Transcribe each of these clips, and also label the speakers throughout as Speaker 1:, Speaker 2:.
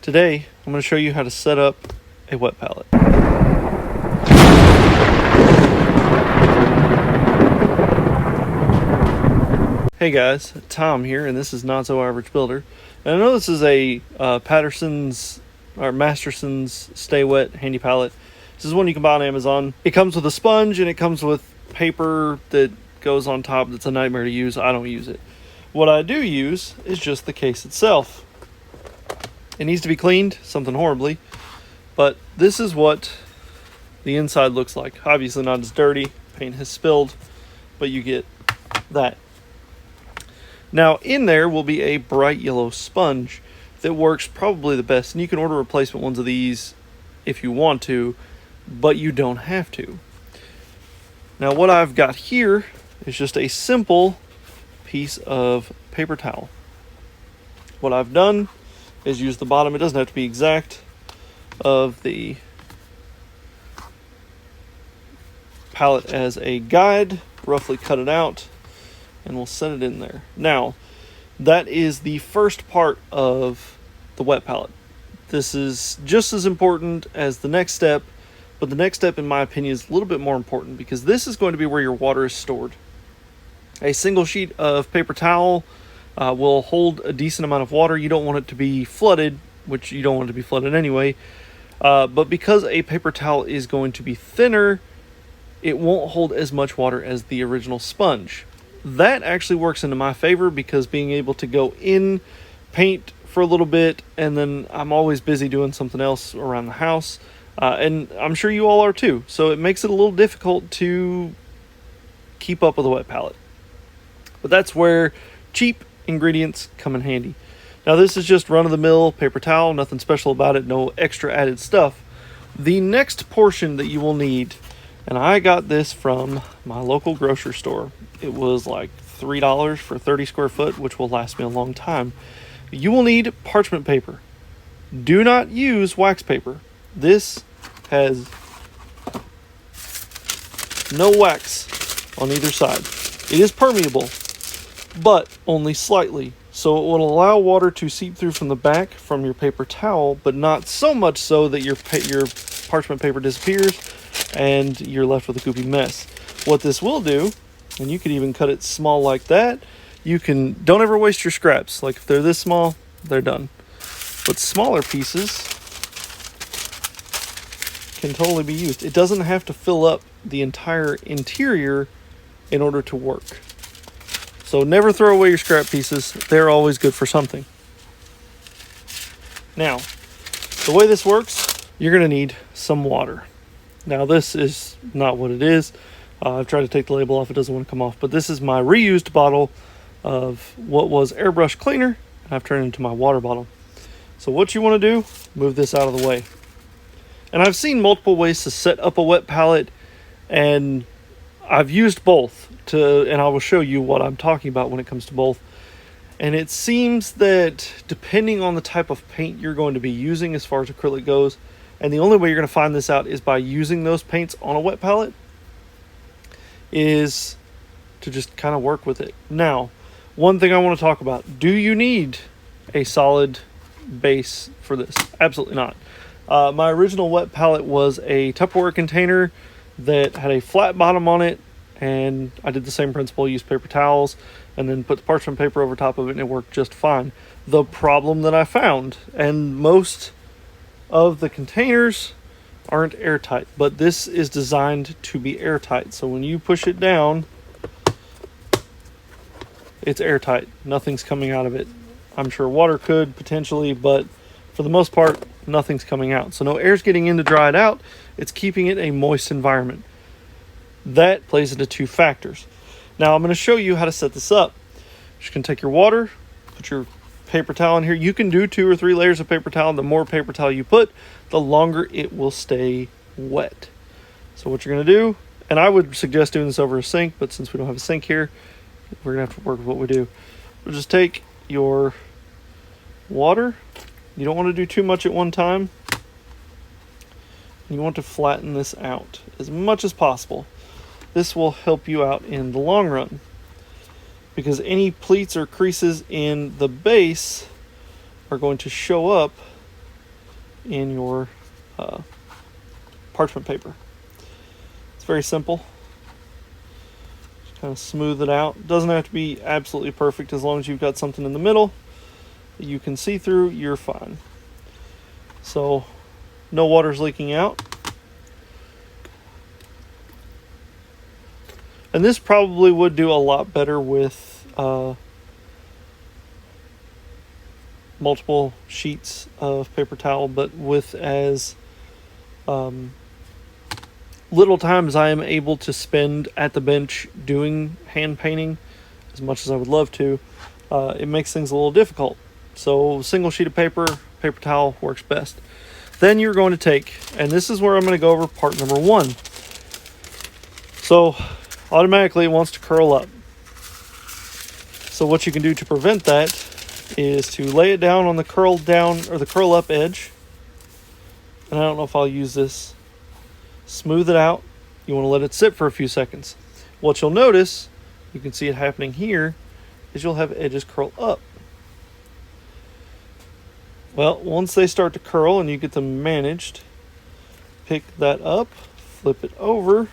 Speaker 1: Today, I'm going to show you how to set up a wet pallet. Hey guys, Tom here, and this is Not So Average Builder. And I know this is a Patterson's or Masterson's Stay Wet Handy Pallet. This is one you can buy on Amazon. It comes with a sponge and it comes with paper that goes on top that's a nightmare to use. I don't use it. What I do use is just the case itself. It needs to be cleaned, something horribly, but this is what the inside looks like. Obviously not as dirty, paint has spilled, but you get that. Now in there will be a bright yellow sponge that works probably the best, and you can order replacement ones of these if you want to, but you don't have to. Now what I've got here is just a simple piece of paper towel. What I've done is use the bottom, it doesn't have to be exact, of the pallet as a guide, roughly cut it out, and we'll set it in there. Now, that is the first part of the wet pallet. This is just as important as the next step, but the next step, in my opinion, is a little bit more important because this is going to be where your water is stored. A single sheet of paper towel will hold a decent amount of water. You don't want it to be flooded, which you don't want it to be flooded anyway. But because a paper towel is going to be thinner, it won't hold as much water as the original sponge. That actually works into my favor because being able to go in, paint for a little bit, and then I'm always busy doing something else around the house. And I'm sure you all are too. So it makes it a little difficult to keep up with a wet pallet. But that's where cheap ingredients come in handy. Now this is just run-of-the-mill paper towel, nothing special about it, no extra added stuff. The next portion that you will need, and I got this from my local grocery store. It was like $3 for 30 square foot, which will last me a long time. You will need parchment paper. Do not use wax paper. This has no wax on either side. It is permeable, but only slightly. So it will allow water to seep through from the back from your paper towel, but not so much so that your parchment paper disappears and you're left with a goopy mess. What this will do, and you could even cut it small like that, don't ever waste your scraps. Like if they're this small, they're done. But smaller pieces can totally be used. It doesn't have to fill up the entire interior in order to work. So never throw away your scrap pieces. They're always good for something. Now, the way this works, you're going to need some water. Now this is not what it is. I've tried to take the label off. It doesn't want to come off. But this is my reused bottle of what was airbrush cleaner. And I've turned it into my water bottle. So what you want to do, move this out of the way. And I've seen multiple ways to set up a wet pallet, and I've used both and I will show you what I'm talking about when it comes to both. And it seems that depending on the type of paint you're going to be using as far as acrylic goes, and the only way you're going to find this out is by using those paints on a wet pallet, is to just kind of work with it. Now, one thing I want to talk about, do you need a solid base for this? Absolutely not. My original wet pallet was a Tupperware container that had a flat bottom on it, and I did the same principle, used paper towels and then put the parchment paper over top of it, and it worked just fine. The problem that I found, and most of the containers aren't airtight, but this is designed to be airtight. So when you push it down, it's airtight. Nothing's coming out of it. I'm sure water could potentially, but for the most part, nothing's coming out. So no air's getting in to dry it out. It's keeping it a moist environment. That plays into two factors. Now I'm going to show you how to set this up. You're just going to take your water, put your paper towel in here. You can do 2 or 3 layers of paper towel. The more paper towel you put, the longer it will stay wet. So what you're going to do, and I would suggest doing this over a sink, but since we don't have a sink here, we're going to have to work with what we do. We'll just take your water. You don't want to do too much at one time. You want to flatten this out as much as possible. This will help you out in the long run, because any pleats or creases in the base are going to show up in your parchment paper. It's very simple. Just kind of smooth it out. It doesn't have to be absolutely perfect. As long as you've got something in the middle that you can see through, you're fine. So no water's leaking out. And this probably would do a lot better with multiple sheets of paper towel, but with as little time as I am able to spend at the bench doing hand painting, as much as I would love to, it makes things a little difficult. So single sheet of paper towel works best. Then you're going to take, and this is where I'm going to go over part number 1. So automatically it wants to curl up. So what you can do to prevent that is to lay it down on the curl down or the curl up edge. And I don't know if I'll use this. Smooth it out. You want to let it sit for a few seconds. What you'll notice, you can see it happening here, is you'll have edges curl up. Well, once they start to curl and you get them managed, pick that up, flip it over,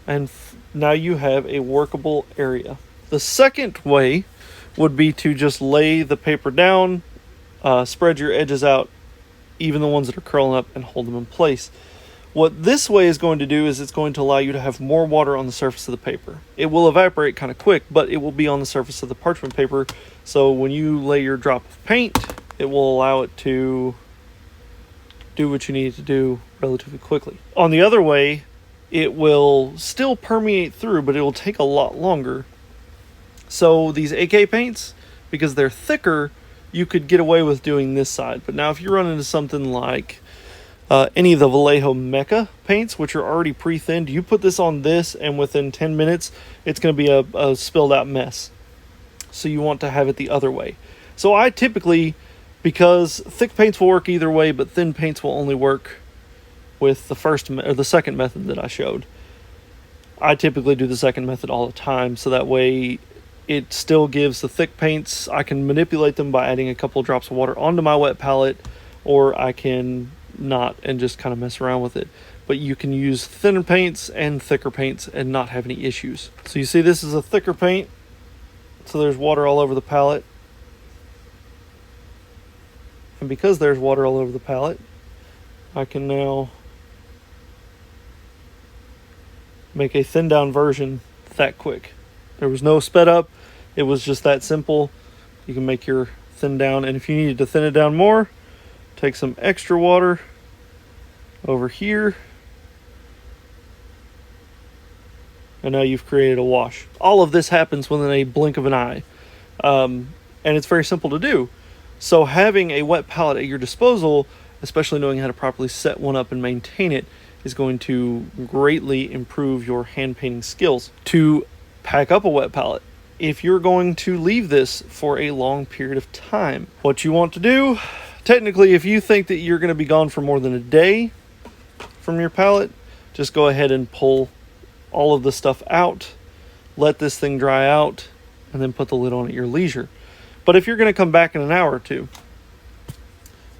Speaker 1: and now you have a workable area. The second way would be to just lay the paper down, spread your edges out, even the ones that are curling up, and hold them in place. What this way is going to do is it's going to allow you to have more water on the surface of the paper. It will evaporate kind of quick, but it will be on the surface of the parchment paper. So when you lay your drop of paint, it will allow it to do what you need it to do relatively quickly. On the other way, it will still permeate through, but it will take a lot longer. So these AK paints, because they're thicker, you could get away with doing this side. But now if you run into something like any of the Vallejo Mecha paints, which are already pre-thinned, you put this on this, and within 10 minutes, it's going to be a spilled out mess. So you want to have it the other way. So I typically, because thick paints will work either way, but thin paints will only work with the second method that I showed. I typically do the second method all the time, so that way it still gives the thick paints. I can manipulate them by adding a couple of drops of water onto my wet palette, or I can not and just kind of mess around with it. But you can use thinner paints and thicker paints and not have any issues. So you see this is a thicker paint, so there's water all over the palette. And because there's water all over the palette, I can now make a thin down version that quick. There was no sped up, it was just that simple. You can make your thin down, and if you needed to thin it down more, take some extra water over here, and now you've created a wash. All of this happens within a blink of an eye, and it's very simple to do. So having a wet palette at your disposal, especially knowing how to properly set one up and maintain it, is going to greatly improve your hand painting skills. To pack up a wet palette, if you're going to leave this for a long period of time, what you want to do, technically, if you think that you're going to be gone for more than a day from your palette, just go ahead and pull all of the stuff out, let this thing dry out, and then put the lid on at your leisure. But if you're going to come back in an hour or two,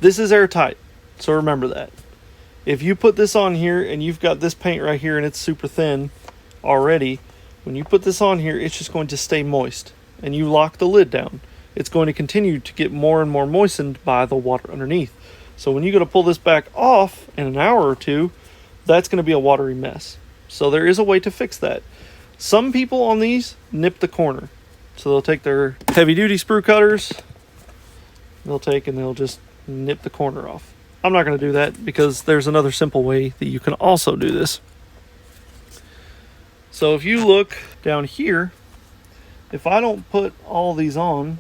Speaker 1: this is airtight, so remember that. If you put this on here and you've got this paint right here and it's super thin already, when you put this on here, it's just going to stay moist, and you lock the lid down. It's going to continue to get more and more moistened by the water underneath. So when you go to pull this back off in an hour or two, that's going to be a watery mess. So there is a way to fix that. Some people on these nip the corner. So they'll take their heavy duty sprue cutters, they'll just nip the corner off. I'm not going to do that because there's another simple way that you can also do this. So if you look down here, if I don't put all these on,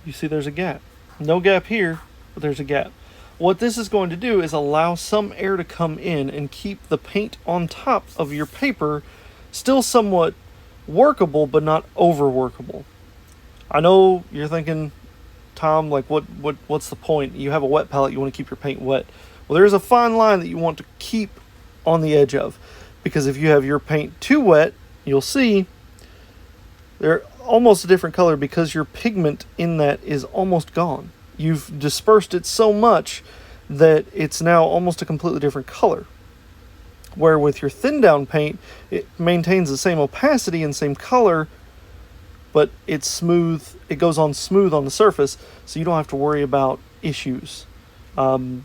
Speaker 1: you see there's a gap. No gap here, but there's a gap. What this is going to do is allow some air to come in and keep the paint on top of your paper still somewhat workable, but not overworkable. I know you're thinking, Tom, like what's the point? You have a wet palette, you want to keep your paint wet. Well, there's a fine line that you want to keep on the edge of, because if you have your paint too wet, you'll see there almost a different color because your pigment in that is almost gone. You've dispersed it so much that it's now almost a completely different color. Where with your thin down paint, it maintains the same opacity and same color, but it's smooth. It goes on smooth on the surface, so you don't have to worry about issues. No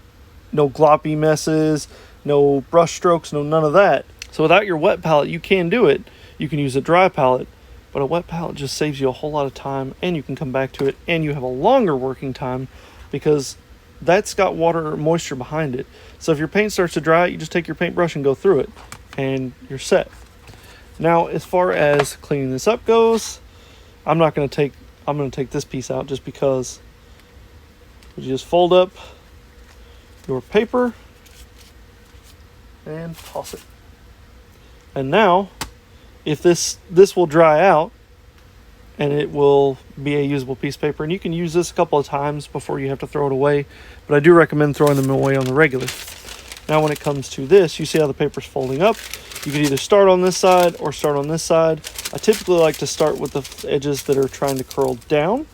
Speaker 1: gloppy messes, no brush strokes, no none of that. So without your wet palette, you can do it. You can use a dry palette, but a wet palette just saves you a whole lot of time, and you can come back to it, and you have a longer working time because that's got water or moisture behind it. So if your paint starts to dry, you just take your paintbrush and go through it, and you're set. Now, as far as cleaning this up goes, I'm going to take this piece out just because you just fold up your paper and toss it. And now, if this will dry out, and it will be a usable piece of paper, and you can use this a couple of times before you have to throw it away, but I do recommend throwing them away on the regular. Now when it comes to this, you see how the paper's folding up. You can either start on this side or start on this side. I typically like to start with the edges that are trying to curl down.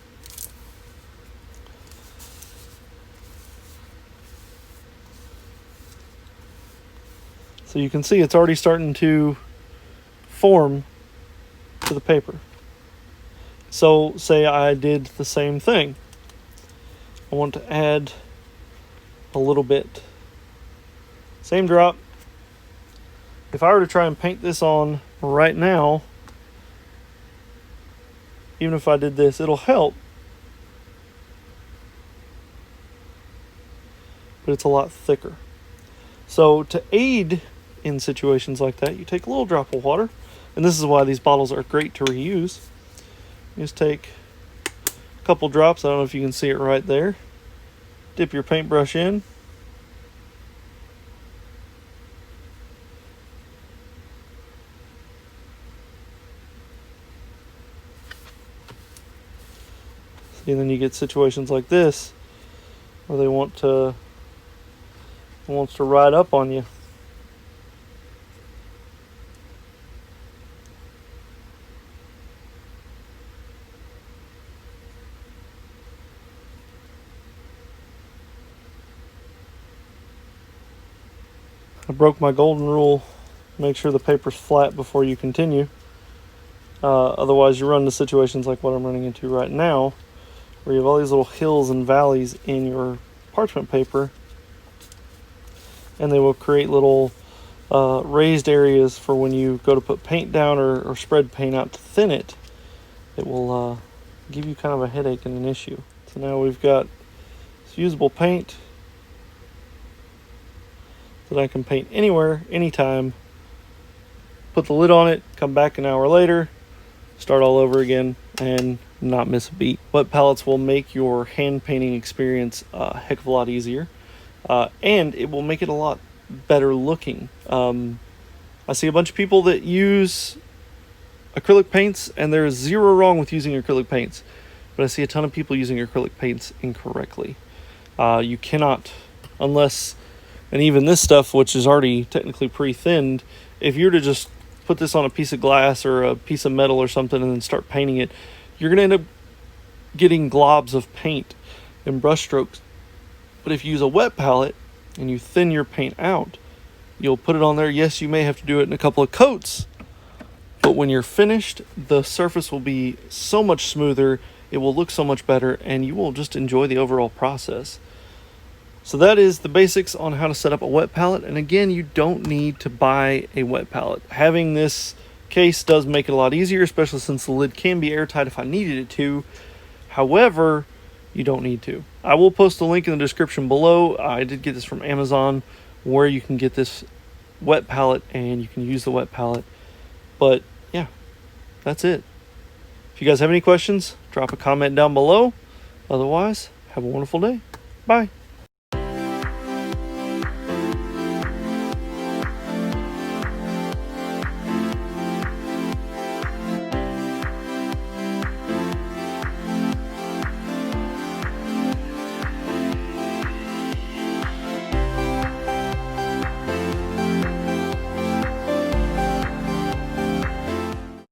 Speaker 1: So you can see it's already starting to form to the paper. So say I did the same thing. I want to add a little bit. Same drop. If I were to try and paint this on right now, even if I did this, it'll help. But it's a lot thicker. So to aid in situations like that, you take a little drop of water. And this is why these bottles are great to reuse. You just take a couple drops. I don't know if you can see it right there. Dip your paintbrush in. See, and then you get situations like this where it wants to ride up on you. I broke my golden rule. Make sure the paper's flat before you continue. Otherwise, you run into situations like what I'm running into right now, where you have all these little hills and valleys in your parchment paper, and they will create little raised areas for when you go to put paint down or spread paint out to thin it. It will give you kind of a headache and an issue. So now we've got this usable paint that I can paint anywhere, anytime. Put the lid on it, come back an hour later, start all over again, and not miss a beat. Wet palettes will make your hand painting experience a heck of a lot easier, and it will make it a lot better looking. I see a bunch of people that use acrylic paints, and there is zero wrong with using acrylic paints, but I see a ton of people using acrylic paints incorrectly. You cannot, unless, and even this stuff, which is already technically pre-thinned, if you were to just put this on a piece of glass or a piece of metal or something and then start painting it, you're going to end up getting globs of paint and brush strokes. But if you use a wet palette and you thin your paint out, you'll put it on there. Yes, you may have to do it in a couple of coats, but when you're finished, the surface will be so much smoother, it will look so much better, and you will just enjoy the overall process. So that is the basics on how to set up a wet palette. And again, you don't need to buy a wet palette. Having this case does make it a lot easier, especially since the lid can be airtight if I needed it to. However, you don't need to. I will post a link in the description below. I did get this from Amazon, where you can get this wet palette and you can use the wet palette. But yeah, that's it. If you guys have any questions, drop a comment down below. Otherwise, have a wonderful day. Bye.